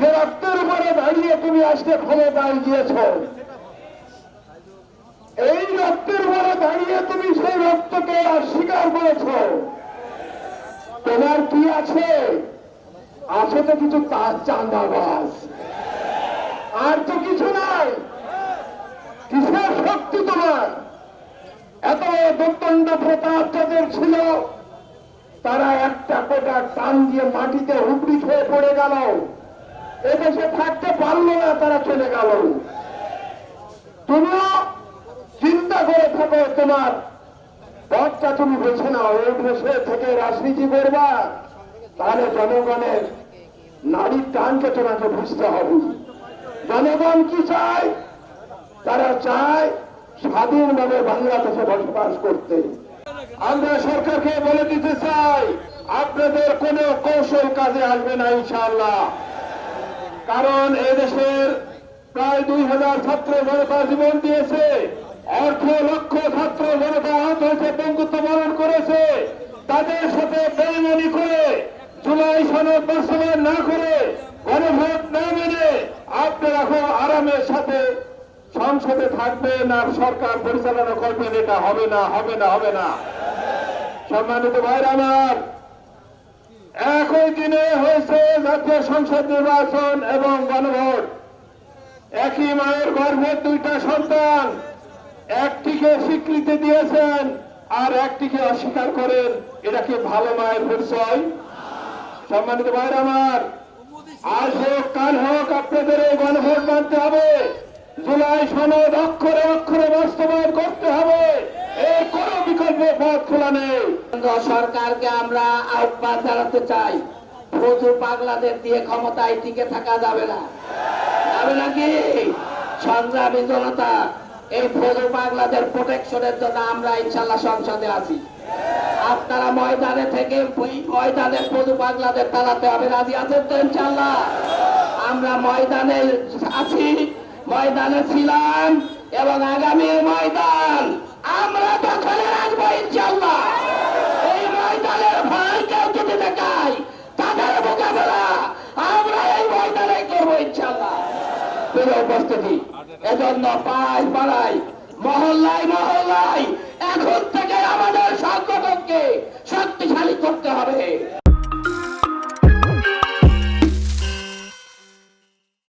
যে রক্তের উপরে দাঁড়িয়ে তুমি আজকে ক্ষমতায় গিয়েছ, এই রক্তের উপরে দাঁড়িয়ে তুমি সেই রক্তকে অস্বীকার করেছ। তোমার কি আছে? আছে তো কিছু তার চাঁদাবাজ, আর তো কিছু নাই। কিসের শক্তি তোমার? এত দুর্দণ্ড প্রতাপ যাদের ছিল, তারা একটা কোটা টান দিয়ে মাটিতে হুবড়ি খেয়ে পড়ে গেল। এদেশে থাকতে পারলো না, তারা চলে গেল। তুমিও চিন্তা করে থাকো, তোমার পথটা তুমি বেছে নাও। এই দেশে থেকে রাজনীতি করবা, তাহলে জনগণের নারীর টানকে তোমাকে বুঝতে হবে। জনগণ কি চায়? তারা চায় স্বাধীনভাবে বাংলাদেশে বসবাস করতে। আমরা সরকারকে বলে দিতে চাই, আপনাদের কোনো কৌশল কাজে আসবে না ইনশাআল্লাহ। কারণ এদেশের প্রায় 2000 ছাত্র জনতা জীবন দিয়েছে, অর্থ লক্ষ ছাত্র জনতা আহত হয়েছে, বঙ্গুত্ব বরণ করেছে। তাদের সাথে বেইমানি করে, জুলাই সনদ বাস্তবায়ন না করে, গণভোট না মেনে আপনারা এখন আরামের সাথে সংসদে থাকবেন আর সরকার পরিচালনা করবেন। এটা হবে না, হবে না, হবে না। সম্মানিত ভাইরা আমার, একই দিনে হয়েছে জাতীয় সংসদ নির্বাচন এবং গণভোট। একই মায়ের গর্ভের দুইটা সন্তান, একটিকে স্বীকৃতি দিয়েছেন আর একটিকে অস্বীকার করেন। এটা কি ভালো মায়ের পরিচয়? সম্মানিত ভাইরা আমার, আজ হোক কাল হোক আপনাদের এই গণভোট মানতে হবে। জুলাই সনদ অক্ষরে অক্ষরে বাস্তবায়ন করতে হবে। এর কোন বিকল্প পথ খোলা নেই। সরকারকে আমরা আহ্বান জানাতে চাই, ফজু পাগলাদের দিয়ে ক্ষমতায় টিকে থাকা যাবে না। যাবে নাকি? সংগ্রামী জনতা, এই ফজু পাগলাদের প্রোটেকশনের জন্য আমরা ইনশাল্লাহ সংসদে আছি। আপনারা ময়দানে থেকে ময়দানে ফজু পাগলাদের তাড়াতে হবে। রাজি আছেন তো? ইনশাল্লাহ আমরা ময়দানে আছি, ময়দানে ছিলাম এবং আগামী ময়দান আমরা দখলে রাখবো ইনশাল্লাহ। এই ময়দানের ভয় কেউ যদি দেখায়, তাদের মোকাবেলা আমরা এই ময়দানে করবো ইনশাল্লাহ। প্রিয় উপস্থিতি, এজন্য পাড়ায় পাড়ায়, মহল্লায় মহল্লায় এখন থেকে আমাদের সংগঠনকে শক্তিশালী করতে হবে।